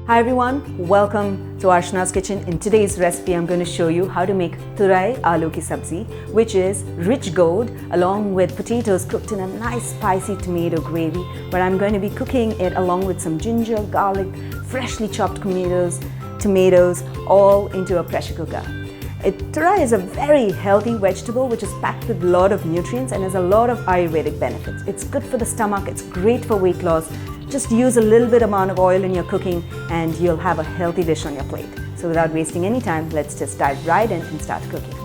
Hi everyone, welcome to Archana's kitchen. In today's recipe, I'm going to show you how to make Turai Aloo Ki Sabzi, which is rich gourd along with potatoes cooked in a nice spicy tomato gravy, where I'm going to be cooking it along with some ginger, garlic, freshly chopped tomatoes, all into a pressure cooker. Turai is a very healthy vegetable which is packed with a lot of nutrients and has a lot of Ayurvedic benefits. It's good for the stomach, it's great for weight loss. Just use a little bit amount of oil in your cooking and you'll have a healthy dish on your plate. So without wasting any time, let's just dive right in and start cooking.